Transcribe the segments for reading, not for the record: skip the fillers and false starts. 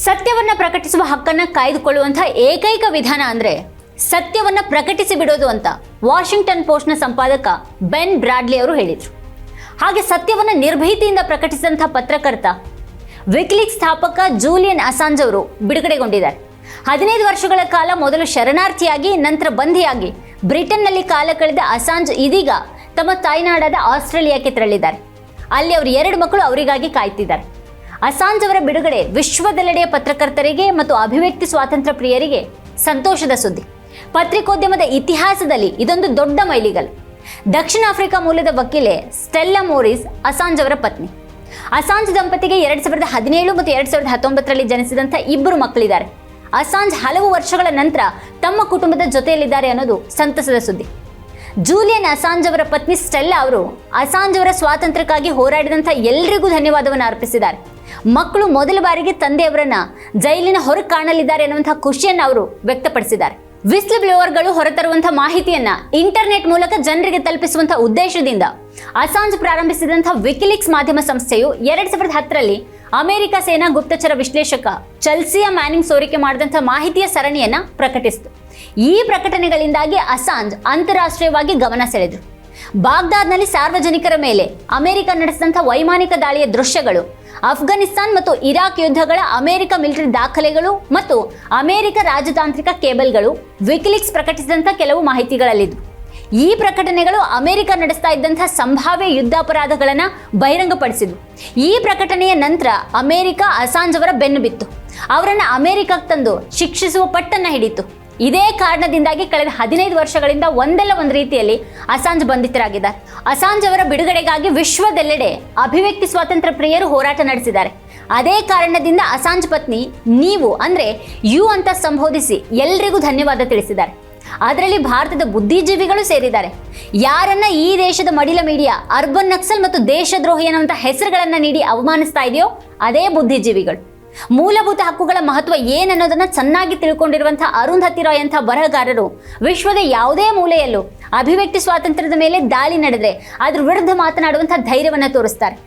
ಸತ್ಯವನ್ನ ಪ್ರಕಟಿಸುವ ಹಕ್ಕನ್ನ ಕಾಯ್ದುಕೊಳ್ಳುವಂತ ಏಕೈಕ ವಿಧಾನ ಅಂದ್ರೆ ಸತ್ಯವನ್ನ ಪ್ರಕಟಿಸಿ ಬಿಡೋದು ಅಂತ ವಾಷಿಂಗ್ಟನ್ ಪೋಸ್ಟ್ನ ಸಂಪಾದಕ ಬೆನ್ ಬ್ರಾಡ್ಲಿ ಅವರು ಹೇಳಿದರು. ಹಾಗೆ ಸತ್ಯವನ್ನ ನಿರ್ಭೀತಿಯಿಂದ ಪ್ರಕಟಿಸಿದಂಥ ಪತ್ರಕರ್ತ ವಿಕಿಲೀಕ್ಸ್ ಸ್ಥಾಪಕ ಜೂಲಿಯನ್ ಅಸಾಂಜ್ ಅವರು ಬಿಡುಗಡೆಗೊಂಡಿದ್ದಾರೆ. 15 ವರ್ಷಗಳ ಕಾಲ ಮೊದಲು ಶರಣಾರ್ಥಿಯಾಗಿ ನಂತರ ಬಂಧಿಯಾಗಿ ಬ್ರಿಟನ್ನಲ್ಲಿ ಕಾಲ ಕಳೆದ ಅಸಾಂಜ್ ಇದೀಗ ತಮ್ಮ ತಾಯ್ನಾಡಾದ ಆಸ್ಟ್ರೇಲಿಯಾಕ್ಕೆ ತೆರಳಿದ್ದಾರೆ. ಅಲ್ಲಿ ಅವರು 2 ಮಕ್ಕಳು ಅವರಿಗಾಗಿ ಕಾಯ್ತಿದ್ದಾರೆ. ಅಸಾಂಜ್ ಅವರ ಬಿಡುಗಡೆ ವಿಶ್ವದೆಲ್ಲೆಡೆಯ ಪತ್ರಕರ್ತರಿಗೆ ಮತ್ತು ಅಭಿವ್ಯಕ್ತಿ ಸ್ವಾತಂತ್ರ್ಯ ಪ್ರಿಯರಿಗೆ ಸಂತೋಷದ ಸುದ್ದಿ. ಪತ್ರಿಕೋದ್ಯಮದ ಇತಿಹಾಸದಲ್ಲಿ ಇದೊಂದು ದೊಡ್ಡ ಮೈಲಿಗಲ್ಲು. ದಕ್ಷಿಣ ಆಫ್ರಿಕಾ ಮೂಲದ ವಕೀಲೆ ಸ್ಟೆಲ್ಲಾ ಮೋರಿಸ್ ಅಸಾಂಜ್ ಅವರ ಪತ್ನಿ. ಅಸಾಂಜ್ ದಂಪತಿಗೆ 2017 ಮತ್ತು 2019ರಲ್ಲಿ ಜನಿಸಿದಂಥ 2 ಮಕ್ಕಳಿದ್ದಾರೆ. ಅಸಾಂಜ್ ಹಲವು ವರ್ಷಗಳ ನಂತರ ತಮ್ಮ ಕುಟುಂಬದ ಜೊತೆಯಲ್ಲಿದ್ದಾರೆ ಅನ್ನೋದು ಸಂತಸದ ಸುದ್ದಿ. ಜೂಲಿಯನ್ ಅಸಾಂಜ್ ಅವರ ಪತ್ನಿ ಸ್ಟೆಲ್ಲಾ ಅವರು ಅಸಾಂಜ್ ಅವರ ಸ್ವಾತಂತ್ರ್ಯಕ್ಕಾಗಿ ಹೋರಾಡಿದಂಥ ಎಲ್ಲರಿಗೂ ಧನ್ಯವಾದವನ್ನು ಅರ್ಪಿಸಿದ್ದಾರೆ. ಮಕ್ಕಳು ಮೊದಲ ಬಾರಿಗೆ ತಂದೆಯವರನ್ನ ಜೈಲಿನ ಹೊರಗೆ ಕಾಣಲಿದ್ದಾರೆ ಅನ್ನುವಂತಹ ಖುಷಿಯನ್ನು ಅವರು ವ್ಯಕ್ತಪಡಿಸಿದ್ದಾರೆ. ವಿಸ್ಲ್ ಬ್ಲೋವರ್ಗಳು ಹೊರತರುವಂತಹ ಮಾಹಿತಿಯನ್ನ ಇಂಟರ್ನೆಟ್ ಮೂಲಕ ಜನರಿಗೆ ತಲುಪಿಸುವಂತಹ ಉದ್ದೇಶದಿಂದ ಅಸಾಂಜ್ ಪ್ರಾರಂಭಿಸಿದಂತಹ ವಿಕಿಲೀಕ್ಸ್ ಮಾಧ್ಯಮ ಸಂಸ್ಥೆಯು 2010ರಲ್ಲಿ ಅಮೆರಿಕ ಸೇನಾ ಗುಪ್ತಚರ ವಿಶ್ಲೇಷಕ ಚೆಲ್ಸಿಯಾ ಮ್ಯಾನಿಂಗ್ ಸೋರಿಕೆ ಮಾಡಿದಂತಹ ಮಾಹಿತಿಯ ಸರಣಿಯನ್ನ ಪ್ರಕಟಿಸಿತು. ಈ ಪ್ರಕಟಣೆಗಳಿಂದಾಗಿ ಅಸಾಂಜ್ ಅಂತಾರಾಷ್ಟ್ರೀಯವಾಗಿ ಗಮನ ಸೆಳೆದರು. ಬಾಗ್ದಾದ್ನಲ್ಲಿ ಸಾರ್ವಜನಿಕರ ಮೇಲೆ ಅಮೆರಿಕ ನಡೆಸಿದಂಥ ವೈಮಾನಿಕ ದಾಳಿಯ ದೃಶ್ಯಗಳು, ಅಫ್ಘಾನಿಸ್ತಾನ್ ಮತ್ತು ಇರಾಕ್ ಯುದ್ಧಗಳ ಅಮೆರಿಕ ಮಿಲಿಟರಿ ದಾಖಲೆಗಳು ಮತ್ತು ಅಮೆರಿಕ ರಾಜತಾಂತ್ರಿಕ ಕೇಬಲ್ಗಳು ವಿಕಿಲೀಕ್ಸ್ ಪ್ರಕಟಿಸಿದಂಥ ಕೆಲವು ಮಾಹಿತಿಗಳಲ್ಲಿದ್ದು, ಈ ಪ್ರಕಟಣೆಗಳು ಅಮೆರಿಕ ನಡೆಸ್ತಾ ಇದ್ದಂಥ ಸಂಭಾವ್ಯ ಯುದ್ಧಾಪರಾಧಗಳನ್ನು ಬಹಿರಂಗಪಡಿಸಿದ್ವು. ಈ ಪ್ರಕಟಣೆಯ ನಂತರ ಅಮೆರಿಕ ಅಸಾಂಜ್ ಅವರ ಬೆನ್ನು ಬಿತ್ತು, ಅವರನ್ನು ಅಮೆರಿಕಕ್ಕೆ ತಂದು ಶಿಕ್ಷಿಸುವ ಪಟ್ಟನ್ನು ಹಿಡಿತು. ಇದೇ ಕಾರಣದಿಂದಾಗಿ ಕಳೆದ 15 ವರ್ಷಗಳಿಂದ ಒಂದಲ್ಲ ಒಂದು ರೀತಿಯಲ್ಲಿ ಅಸಾಂಜ್ ಬಂಧಿತರಾಗಿದ್ದಾರೆ. ಅಸಾಂಜ್ ಅವರ ಬಿಡುಗಡೆಗಾಗಿ ವಿಶ್ವದೆಲ್ಲೆಡೆ ಅಭಿವ್ಯಕ್ತಿ ಸ್ವಾತಂತ್ರ್ಯ ಪ್ರಿಯರು ಹೋರಾಟ ನಡೆಸಿದ್ದಾರೆ. ಅದೇ ಕಾರಣದಿಂದ ಅಸಾಂಜ್ ಪತ್ನಿ ನೀವು ಅಂದ್ರೆ ಯು ಅಂತ ಸಂಬೋಧಿಸಿ ಎಲ್ರಿಗೂ ಧನ್ಯವಾದ ತಿಳಿಸಿದ್ದಾರೆ. ಅದರಲ್ಲಿ ಭಾರತದ ಬುದ್ಧಿಜೀವಿಗಳು ಸೇರಿದ್ದಾರೆ. ಯಾರನ್ನ ಈ ದೇಶದ ಮಡಿಲ ಮೀಡಿಯಾ ಅರ್ಬನ್ ನಕ್ಸಲ್ ಮತ್ತು ದೇಶದ್ರೋಹಿ ಅನ್ನುವಂಥ ಹೆಸರುಗಳನ್ನ ನೀಡಿ ಅವಮಾನಿಸ್ತಾ ಇದೆಯೋ ಅದೇ ಬುದ್ಧಿಜೀವಿಗಳು. ಮೂಲಭೂತ ಹಕ್ಕುಗಳ ಮಹತ್ವ ಏನನ್ನೋದನ್ನ ಚೆನ್ನಾಗಿ ತಿಳ್ಕೊಂಡಿರುವಂತಹ ಅರುಂಧತಿ ರಾಯ್ ಅಂತ ಬರಹಗಾರರು ವಿಶ್ವದ ಯಾವುದೇ ಮೂಲೆಯಲ್ಲೂ ಅಭಿವ್ಯಕ್ತಿ ಸ್ವಾತಂತ್ರ್ಯದ ಮೇಲೆ ದಾಳಿ ನಡೆದ್ರೆ ಅದ್ರ ವಿರುದ್ಧ ಮಾತನಾಡುವಂತಹ ಧೈರ್ಯವನ್ನ ತೋರಿಸ್ತಾರೆ.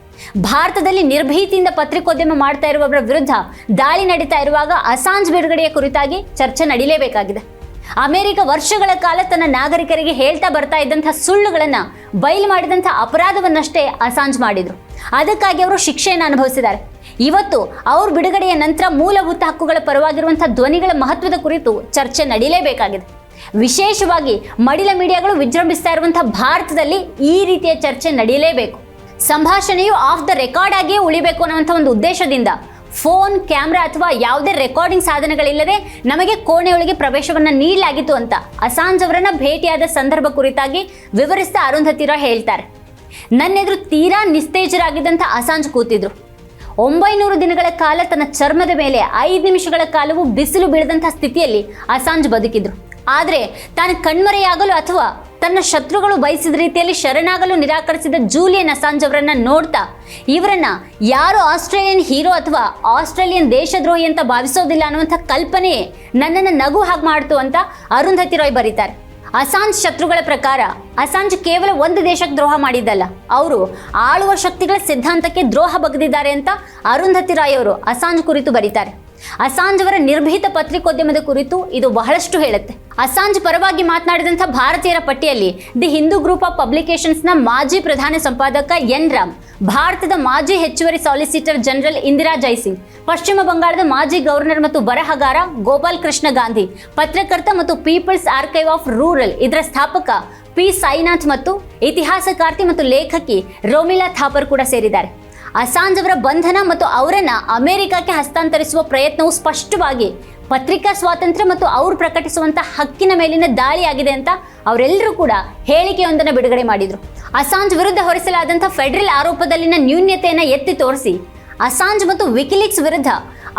ಭಾರತದಲ್ಲಿ ನಿರ್ಭೀತಿಯಿಂದ ಪತ್ರಿಕೋದ್ಯಮ ಮಾಡ್ತಾ ಇರುವವರ ವಿರುದ್ಧ ದಾಳಿ ನಡೀತಾ ಇರುವಾಗ ಅಸಾಂಜ್ ಬಿಡುಗಡೆಯ ಕುರಿತಾಗಿ ಚರ್ಚೆ ನಡೀಲೇಬೇಕಾಗಿದೆ. ಅಮೆರಿಕ ವರ್ಷಗಳ ಕಾಲ ತನ್ನ ನಾಗರಿಕರಿಗೆ ಹೇಳ್ತಾ ಬರ್ತಾ ಇದ್ದಂತಹ ಸುಳ್ಳುಗಳನ್ನ ಬಯಲು ಮಾಡಿದಂಥ ಅಪರಾಧವನ್ನಷ್ಟೇ ಅಸಾಂಜ್ ಮಾಡಿದ್ರು. ಅದಕ್ಕಾಗಿ ಅವರು ಶಿಕ್ಷೆಯನ್ನು ಅನುಭವಿಸಿದ್ದಾರೆ. ಇವತ್ತು ಅವ್ರ ಬಿಡುಗಡೆಯ ನಂತರ ಮೂಲಭೂತ ಹಕ್ಕುಗಳ ಪರವಾಗಿರುವಂತಹ ಧ್ವನಿಗಳ ಮಹತ್ವದ ಕುರಿತು ಚರ್ಚೆ ನಡೀಲೇಬೇಕಾಗಿದೆ. ವಿಶೇಷವಾಗಿ ಮಡಿಲ ಮೀಡಿಯಾಗಳು ವಿಜೃಂಭಿಸ್ತಾ ಇರುವಂತಹ ಭಾರತದಲ್ಲಿ ಈ ರೀತಿಯ ಚರ್ಚೆ ನಡೀಲೇಬೇಕು. ಸಂಭಾಷಣೆಯು ಆಫ್ ದ ರೆಕಾರ್ಡ್ ಆಗಿಯೇ ಉಳಿಬೇಕು ಅನ್ನುವಂಥ ಒಂದು ಉದ್ದೇಶದಿಂದ ಫೋನ್, ಕ್ಯಾಮ್ರಾ ಅಥವಾ ಯಾವುದೇ ರೆಕಾರ್ಡಿಂಗ್ ಸಾಧನಗಳಿಲ್ಲದೆ ನಮಗೆ ಕೋಣೆಯೊಳಗೆ ಪ್ರವೇಶವನ್ನ ನೀಡಲಾಗಿತ್ತು ಅಂತ ಅಸಾಂಜ್ ಅವರನ್ನ ಭೇಟಿಯಾದ ಸಂದರ್ಭ ಕುರಿತಾಗಿ ವಿವರಿಸ್ತಾ ಅರುಂಧತಿ ರಾಯ್ ಹೇಳ್ತಾರೆ. ನನ್ನೆದುರು ತೀರಾ ನಿಸ್ತೇಜರಾಗಿದ್ದಂಥ ಅಸಾಂಜ್ ಕೂತಿದ್ರು. 900 ದಿನಗಳ ಕಾಲ ತನ್ನ ಚರ್ಮದ ಮೇಲೆ 5 ನಿಮಿಷಗಳ ಕಾಲವೂ ಬಿಸಿಲು ಬೀಳದಂಥ ಸ್ಥಿತಿಯಲ್ಲಿ ಅಸಾಂಜ್ ಬದುಕಿದ್ರು. ಆದರೆ ತಾನು ಕಣ್ಮರೆಯಾಗಲು ಅಥವಾ ತನ್ನ ಶತ್ರುಗಳು ಬಯಸಿದ ರೀತಿಯಲ್ಲಿ ಶರಣಾಗಲು ನಿರಾಕರಿಸಿದ ಜೂಲಿಯನ್ ಅಸಾಂಜ್ ಅವರನ್ನ ನೋಡ್ತಾ ಇವರನ್ನ ಯಾರು ಆಸ್ಟ್ರೇಲಿಯನ್ ಹೀರೋ ಅಥವಾ ಆಸ್ಟ್ರೇಲಿಯನ್ ದೇಶದ್ರೋಹಿ ಅಂತ ಭಾವಿಸೋದಿಲ್ಲ ಅನ್ನುವಂಥ ಕಲ್ಪನೆಯೇ ನನ್ನನ್ನು ನಗು ಹಾಗೆ ಮಾಡ್ತು ಅಂತ ಅರುಂಧತಿ ರಾಯ್ ಬರೀತಾರೆ. ಅಸಾಂಜ್ ಶತ್ರುಗಳ ಪ್ರಕಾರ ಅಸಾಂಜ್ ಕೇವಲ ಒಂದು ದೇಶಕ್ಕೆ ದ್ರೋಹ ಮಾಡಿದ್ದಲ್ಲ, ಅವರು ಆಳುವ ಶಕ್ತಿಗಳ ಸಿದ್ಧಾಂತಕ್ಕೆ ದ್ರೋಹ ಬಗೆದಿದ್ದಾರೆ ಅಂತ ಅರುಂಧತಿ ರಾಯ್ ಅವರು ಅಸಾಂಜ್ ಕುರಿತು ಬರೀತಾರೆ. ಅಸಾಂಜ್ ಅವರ ನಿರ್ಭೀತ ಪತ್ರಿಕೋದ್ಯಮದ ಕುರಿತು ಇದು ಬಹಳಷ್ಟು ಹೇಳುತ್ತೆ. ಅಸಾಂಜ್ ಪರವಾಗಿ ಮಾತನಾಡಿದಂಥ ಭಾರತೀಯರ ಪಟ್ಟಿಯಲ್ಲಿ ದಿ ಹಿಂದೂ ಗ್ರೂಪ್ ಆಫ್ ಪಬ್ಲಿಕೇಶನ್ಸ್ನ ಮಾಜಿ ಪ್ರಧಾನ ಸಂಪಾದಕ ಎನ್ ರಾಮ್, ಭಾರತದ ಮಾಜಿ ಹೆಚ್ಚುವರಿ ಸಾಲಿಸಿಟರ್ ಜನರಲ್ ಇಂದಿರಾ ಜೈಸಿಂಗ್, ಪಶ್ಚಿಮ ಬಂಗಾಳದ ಮಾಜಿ ಗವರ್ನರ್ ಮತ್ತು ಬರಹಗಾರ ಗೋಪಾಲ್ ಕೃಷ್ಣ ಗಾಂಧಿ, ಪತ್ರಕರ್ತ ಮತ್ತು ಪೀಪಲ್ಸ್ ಆರ್ಕೈವ್ ಆಫ್ ರೂರಲ್ ಇದರ ಸ್ಥಾಪಕ ಪಿ ಸಾಯಿನಾಥ್ ಮತ್ತು ಇತಿಹಾಸಕಾರ್ತಿ ಮತ್ತು ಲೇಖಕಿ ರೋಮಿಲಾ ಥಾಪರ್ ಕೂಡ ಸೇರಿದ್ದಾರೆ. ಅಸಾಂಜ್ ಅವರ ಬಂಧನ ಮತ್ತು ಅವರನ್ನ ಅಮೆರಿಕಕ್ಕೆ ಹಸ್ತಾಂತರಿಸುವ ಪ್ರಯತ್ನವು ಸ್ಪಷ್ಟವಾಗಿ ಪತ್ರಿಕಾ ಸ್ವಾತಂತ್ರ್ಯ ಮತ್ತು ಅವರು ಪ್ರಕಟಿಸುವಂತ ಹಕ್ಕಿನ ಮೇಲಿನ ದಾಳಿಯಾಗಿದೆ ಅಂತ ಅವರೆಲ್ಲರೂ ಕೂಡ ಹೇಳಿಕೆಯೊಂದನ್ನು ಬಿಡುಗಡೆ ಮಾಡಿದ್ರು. ಅಸಾಂಜ್ ವಿರುದ್ಧ ಹೊರಿಸಲಾದಂಥ ಫೆಡರಲ್ ಆರೋಪದಲ್ಲಿನ ನ್ಯೂನ್ಯತೆಯನ್ನು ಎತ್ತಿ ತೋರಿಸಿ ಅಸಾಂಜ್ ಮತ್ತು ವಿಕಿಲೀಕ್ಸ್ ವಿರುದ್ಧ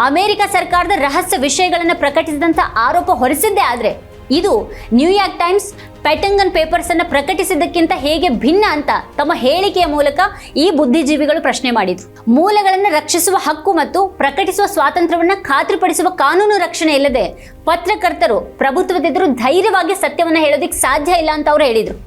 ಅಮೆರಿಕ ಸರ್ಕಾರದ ರಹಸ್ಯ ವಿಷಯಗಳನ್ನು ಪ್ರಕಟಿಸಿದಂಥ ಆರೋಪ ಹೊರಿಸಿದ್ದೇ ಆದರೆ ಇದು ನ್ಯೂಯಾರ್ಕ್ ಟೈಮ್ಸ್, ಪೆಟಂಗನ್ ಪೇಪರ್ಸ್ ಅನ್ನು ಪ್ರಕಟಿಸಿದ್ದಕ್ಕಿಂತ ಹೇಗೆ ಭಿನ್ನ ಅಂತ ತಮ್ಮ ಹೇಳಿಕೆಯ ಮೂಲಕ ಈ ಬುದ್ಧಿಜೀವಿಗಳು ಪ್ರಶ್ನೆ ಮಾಡಿದ್ರು. ಮೂಲಗಳನ್ನು ರಕ್ಷಿಸುವ ಹಕ್ಕು ಮತ್ತು ಪ್ರಕಟಿಸುವ ಸ್ವಾತಂತ್ರ್ಯವನ್ನು ಖಾತ್ರಿಪಡಿಸುವ ಕಾನೂನು ರಕ್ಷಣೆ ಇಲ್ಲದೆ ಪತ್ರಕರ್ತರು ಪ್ರಭುತ್ವದೆದುರು ಧೈರ್ಯವಾಗಿ ಸತ್ಯವನ್ನು ಹೇಳೋದಿಕ್ಕೆ ಸಾಧ್ಯ ಇಲ್ಲ ಅಂತ ಅವರು ಹೇಳಿದರು.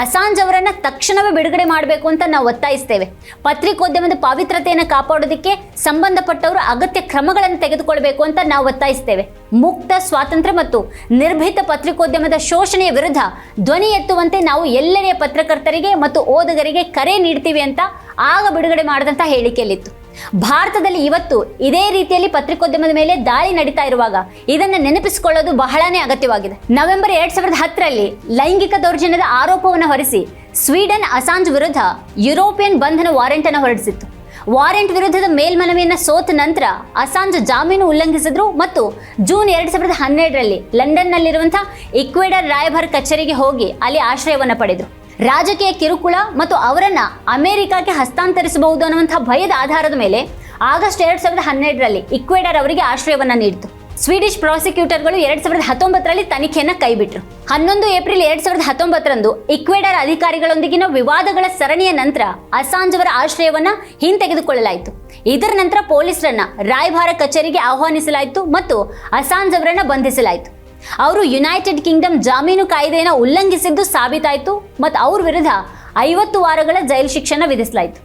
ಅಸಾಂಜ್ ಅವರನ್ನ ತಕ್ಷಣವೇ ಬಿಡುಗಡೆ ಮಾಡಬೇಕು ಅಂತ ನಾವು ಒತ್ತಾಯಿಸ್ತೇವೆ. ಪತ್ರಿಕೋದ್ಯಮದ ಪಾವಿತ್ರತೆಯನ್ನು ಕಾಪಾಡೋದಕ್ಕೆ ಸಂಬಂಧಪಟ್ಟವರು ಅಗತ್ಯ ಕ್ರಮಗಳನ್ನು ತೆಗೆದುಕೊಳ್ಬೇಕು ಅಂತ ನಾವು ಒತ್ತಾಯಿಸ್ತೇವೆ. ಮುಕ್ತ, ಸ್ವಾತಂತ್ರ್ಯ ಮತ್ತು ನಿರ್ಭೀತ ಪತ್ರಿಕೋದ್ಯಮದ ಶೋಷಣೆಯ ವಿರುದ್ಧ ಧ್ವನಿ ಎತ್ತುವಂತೆ ನಾವು ಎಲ್ಲೆಡೆಯ ಪತ್ರಕರ್ತರಿಗೆ ಮತ್ತು ಓದುಗರಿಗೆ ಕರೆ ನೀಡ್ತೀವಿ ಅಂತ ಆಗ ಬಿಡುಗಡೆ ಮಾಡಿದಂಥ ಹೇಳಿಕೆಯಲ್ಲಿತ್ತು. ಭಾರತದಲ್ಲಿ ಇವತ್ತು ಇದೇ ರೀತಿಯಲ್ಲಿ ಪತ್ರಿಕೋದ್ಯಮದ ಮೇಲೆ ದಾಳಿ ನಡೀತಾ ಇರುವಾಗ ಇದನ್ನು ನೆನಪಿಸಿಕೊಳ್ಳೋದು ಬಹಳನೇ ಅಗತ್ಯವಾಗಿದೆ. ನವೆಂಬರ್ 2010ರಲ್ಲಿ ಲೈಂಗಿಕ ದೌರ್ಜನ್ಯದ ಆರೋಪವನ್ನು ಹೊರಿಸಿ ಸ್ವೀಡನ್ ಅಸಾಂಜ್ ವಿರುದ್ಧ ಯುರೋಪಿಯನ್ ಬಂಧನ ವಾರೆಂಟ್ ಅನ್ನು ಹೊರಡಿಸಿತ್ತು. ವಾರೆಂಟ್ ವಿರುದ್ಧದ ಮೇಲ್ಮನವಿಯನ್ನು ಸೋತ ನಂತರ ಅಸಾಂಜ್ ಜಾಮೀನು ಉಲ್ಲಂಘಿಸಿದ್ರು ಮತ್ತು ಜೂನ್ 2012ರಲ್ಲಿ ಲಂಡನ್ನಲ್ಲಿರುವಂತಹ ಇಕ್ವೆಡರ್ ರಾಯಭಾರ ಕಚೇರಿಗೆ ಹೋಗಿ ಅಲ್ಲಿ ಆಶ್ರಯವನ್ನು ಪಡೆದರು. ರಾಜಕೀಯ ಕಿರುಕುಳ ಮತ್ತು ಅವರನ್ನ ಅಮೆರಿಕಕ್ಕೆ ಹಸ್ತಾಂತರಿಸಬಹುದು ಅನ್ನುವಂತಹ ಭಯದ ಆಧಾರದ ಮೇಲೆ ಆಗಸ್ಟ್ 2012ರಲ್ಲಿ ಇಕ್ವೆಡರ್ ಅವರಿಗೆ ಆಶ್ರಯವನ್ನು ನೀಡಿತು. ಸ್ವೀಡಿಷ್ ಪ್ರಾಸಿಕ್ಯೂಟರ್ಗಳು 2019ರಲ್ಲಿ ತನಿಖೆಯನ್ನು ಕೈಬಿಟ್ರು. 11 ಏಪ್ರಿಲ್ 2019ರಂದು ಇಕ್ವೆಡರ್ ಅಧಿಕಾರಿಗಳೊಂದಿಗಿನ ವಿವಾದಗಳ ಸರಣಿಯ ನಂತರ ಅಸಾಂಜ್ ಅವರ ಆಶ್ರಯವನ್ನ ಹಿಂತೆಗೆದುಕೊಳ್ಳಲಾಯಿತು. ಇದರ ನಂತರ ಪೊಲೀಸರನ್ನ ರಾಯಭಾರ ಕಚೇರಿಗೆ ಆಹ್ವಾನಿಸಲಾಯಿತು ಮತ್ತು ಅಸಾಂಜ್ ಅವರನ್ನ ಬಂಧಿಸಲಾಯಿತು. ಅವರು ಯುನೈಟೆಡ್ ಕಿಂಗ್ಡಮ್ ಜಾಮೀನು ಕಾಯ್ದೆಯನ್ನು ಉಲ್ಲಂಘಿಸಿದ್ದು ಸಾಬೀತಾಯಿತು ಮತ್ತು ಅವ್ರ ವಿರುದ್ಧ 50 ವಾರಗಳ ಜೈಲು ಶಿಕ್ಷೆಯನ್ನು ವಿಧಿಸಲಾಯಿತು.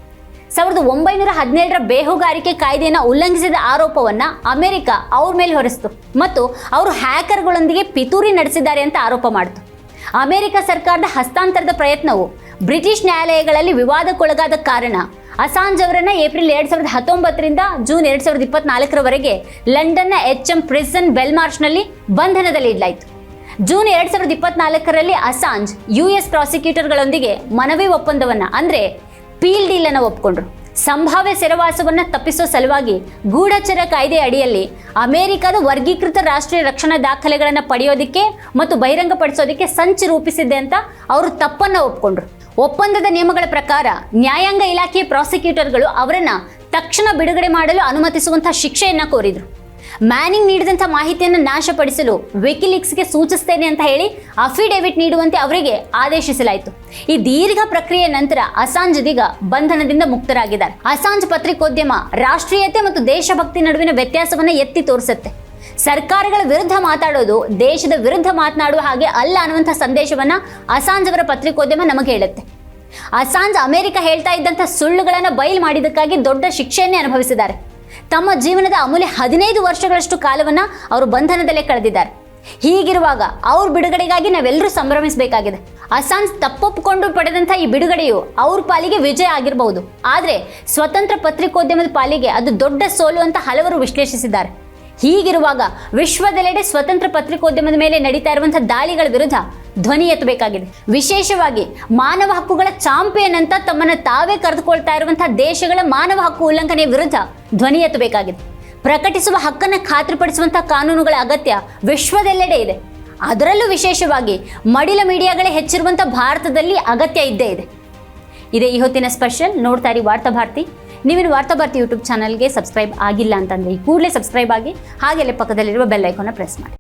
1917ರ ಬೇಹುಗಾರಿಕೆ ಕಾಯ್ದೆಯನ್ನು ಉಲ್ಲಂಘಿಸಿದ ಆರೋಪವನ್ನ ಅಮೆರಿಕ ಅವ್ರ ಮೇಲೆ ಹೊರಿಸಿತು ಮತ್ತು ಅವರು ಹ್ಯಾಕರ್ಗಳೊಂದಿಗೆ ಪಿತೂರಿ ನಡೆಸಿದ್ದಾರೆ ಅಂತ ಆರೋಪ ಮಾಡಿತು. ಅಮೆರಿಕ ಸರ್ಕಾರದ ಹಸ್ತಾಂತರದ ಪ್ರಯತ್ನವು ಬ್ರಿಟಿಷ್ ನ್ಯಾಯಾಲಯಗಳಲ್ಲಿ ವಿವಾದಕ್ಕೊಳಗಾದ ಕಾರಣ ಅಸಾಂಜ್ ಅವರನ್ನ ಏಪ್ರಿಲ್ 2019ರಿಂದ ಜೂನ್ 2024ರವರೆಗೆ ಲಂಡನ್ನ HM ಪ್ರಿಸನ್ ಬೆಲ್ಮಾರ್ಷ್ನಲ್ಲಿ ಬಂಧನದಲ್ಲಿ ಇಡಲಾಯಿತು. ಜೂನ್ 2024ರಲ್ಲಿ ಅಸಾಂಜ್ US ಪ್ರಾಸಿಕ್ಯೂಟರ್ಗಳೊಂದಿಗೆ ಮನವಿ ಒಪ್ಪಂದವನ್ನ ಅಂದ್ರೆ ಪೀಲ್ ಡೀಲ್ ಅನ್ನು ಒಪ್ಪಿಕೊಂಡ್ರು. ಸಂಭಾವ್ಯ ಸೆರೆವಾಸವನ್ನ ತಪ್ಪಿಸುವ ಸಲುವಾಗಿ ಗೂಢಚರ ಕಾಯ್ದೆ ಅಡಿಯಲ್ಲಿ ಅಮೆರಿಕದ ವರ್ಗೀಕೃತ ರಾಷ್ಟ್ರೀಯ ರಕ್ಷಣಾ ದಾಖಲೆಗಳನ್ನು ಪಡೆಯೋದಕ್ಕೆ ಮತ್ತು ಬಹಿರಂಗಪಡಿಸೋದಕ್ಕೆ ಸಂಚು ರೂಪಿಸಿದ್ದೆ ಅಂತ ಅವರು ತಪ್ಪನ್ನ ಒಪ್ಪಿಕೊಂಡ್ರು. ಒಪ್ಪಂದದ ನಿಯಮಗಳ ಪ್ರಕಾರ ನ್ಯಾಯಾಂಗ ಇಲಾಖೆಯ ಪ್ರಾಸಿಕ್ಯೂಟರ್ಗಳು ಅವರನ್ನ ತಕ್ಷಣ ಬಿಡುಗಡೆ ಮಾಡಲು ಅನುಮತಿಸುವಂತಹ ಶಿಕ್ಷೆಯನ್ನ ಕೋರಿದ್ರು. ಮ್ಯಾನಿಂಗ್ ನೀಡಿದಂಥ ಮಾಹಿತಿಯನ್ನು ನಾಶಪಡಿಸಲು ವಿಕಿಲೀಕ್ಸ್ಗೆ ಸೂಚಿಸ್ತೇನೆ ಅಂತ ಹೇಳಿ ಅಫಿಡೇವಿಟ್ ನೀಡುವಂತೆ ಅವರಿಗೆ ಆದೇಶಿಸಲಾಯಿತು. ಈ ದೀರ್ಘ ಪ್ರಕ್ರಿಯೆಯ ನಂತರ ಅಸಾಂಜ್ ಇದೀಗ ಬಂಧನದಿಂದ ಮುಕ್ತರಾಗಿದ್ದಾರೆ. ಅಸಾಂಜ್ ಪತ್ರಿಕೋದ್ಯಮ ರಾಷ್ಟ್ರೀಯತೆ ಮತ್ತು ದೇಶಭಕ್ತಿ ನಡುವಿನ ವ್ಯತ್ಯಾಸವನ್ನ ಎತ್ತಿ ತೋರಿಸುತ್ತೆ. ಸರ್ಕಾರಗಳ ವಿರುದ್ಧ ಮಾತಾಡೋದು ದೇಶದ ವಿರುದ್ಧ ಮಾತನಾಡುವ ಹಾಗೆ ಅಲ್ಲ ಅನ್ನುವಂಥ ಸಂದೇಶವನ್ನ ಅಸಾಂಜ್ ಅವರ ಪತ್ರಿಕೋದ್ಯಮ ನಮಗೆ ಹೇಳುತ್ತೆ. ಅಸಾಂಜ್ ಅಮೆರಿಕ ಹೇಳ್ತಾ ಇದ್ದಂಥ ಸುಳ್ಳುಗಳನ್ನು ಬಯಲು ಮಾಡಿದ್ದಕ್ಕಾಗಿ ದೊಡ್ಡ ಶಿಕ್ಷೆಯನ್ನೇ ಅನುಭವಿಸಿದ್ದಾರೆ. ತಮ್ಮ ಜೀವನದ ಅಮೂಲ್ಯ 15 ವರ್ಷಗಳಷ್ಟು ಕಾಲವನ್ನ ಅವರು ಬಂಧನದಲ್ಲೇ ಕಳೆದಿದ್ದಾರೆ. ಹೀಗಿರುವಾಗ ಅವ್ರ ಬಿಡುಗಡೆಗಾಗಿ ನಾವೆಲ್ಲರೂ ಸಂಭ್ರಮಿಸಬೇಕಾಗಿದೆ. ಅಸಾಂಜ್ ತಪ್ಪೊಪ್ಪಿಕೊಂಡು ಪಡೆದಂಥ ಈ ಬಿಡುಗಡೆಯು ಅವ್ರ ಪಾಲಿಗೆ ವಿಜಯ ಆಗಿರಬಹುದು, ಆದರೆ ಸ್ವತಂತ್ರ ಪತ್ರಿಕೋದ್ಯಮದ ಪಾಲಿಗೆ ಅದು ದೊಡ್ಡ ಸೋಲು ಅಂತ ಹಲವರು ವಿಶ್ಲೇಷಿಸಿದ್ದಾರೆ. ಹೀಗಿರುವಾಗ ವಿಶ್ವದೆಲ್ಲೆಡೆ ಸ್ವತಂತ್ರ ಪತ್ರಿಕೋದ್ಯಮದ ಮೇಲೆ ನಡೀತಾ ಇರುವಂತಹ ದಾಳಿಗಳ ವಿರುದ್ಧ ಧ್ವನಿ ಎತ್ತಬೇಕಾಗಿದೆ. ವಿಶೇಷವಾಗಿ ಮಾನವ ಹಕ್ಕುಗಳ ಚಾಂಪಿಯನ್ ಅಂತ ತಮ್ಮನ್ನು ತಾವೇ ಕರೆದುಕೊಳ್ತಾ ಇರುವಂತಹ ದೇಶಗಳ ಮಾನವ ಹಕ್ಕು ಉಲ್ಲಂಘನೆಯ ವಿರುದ್ಧ ಧ್ವನಿ ಎತ್ತಬೇಕಾಗಿದೆ. ಪ್ರಕಟಿಸುವ ಹಕ್ಕನ್ನು ಖಾತ್ರಿಪಡಿಸುವಂತಹ ಕಾನೂನುಗಳ ಅಗತ್ಯ ವಿಶ್ವದೆಲ್ಲೆಡೆ ಇದೆ. ಅದರಲ್ಲೂ ವಿಶೇಷವಾಗಿ ಮಡಿಲ ಮೀಡಿಯಾಗಳೇ ಹೆಚ್ಚಿರುವಂತಹ ಭಾರತದಲ್ಲಿ ಅಗತ್ಯ ಇದ್ದೇ ಇದೆ. ಇದೇ ಈ ಹೊತ್ತಿನ ಸ್ಪೆಷಲ್. ನೋಡ್ತಾ ಇರಿ ವಾರ್ತಾಭಾರತಿ. ನೀವಿನ್ನು ವಾರ್ತಾಭಾರತಿ ಯೂಟ್ಯೂಬ್ ಚಾನಲ್ಗೆ ಸಬ್ಸ್ಕ್ರೈಬ್ ಆಗಿಲ್ಲ ಅಂತಂದರೆ ಈ ಕೂಡಲೇ ಸಬ್ಸ್ಕ್ರೈಬ್ ಆಗಿ, ಹಾಗೆಲ್ಲೇ ಪಕ್ಕದಲ್ಲಿರುವ ಬೆಲ್ ಐಕಾನ್ನ ಪ್ರೆಸ್ ಮಾಡಿ.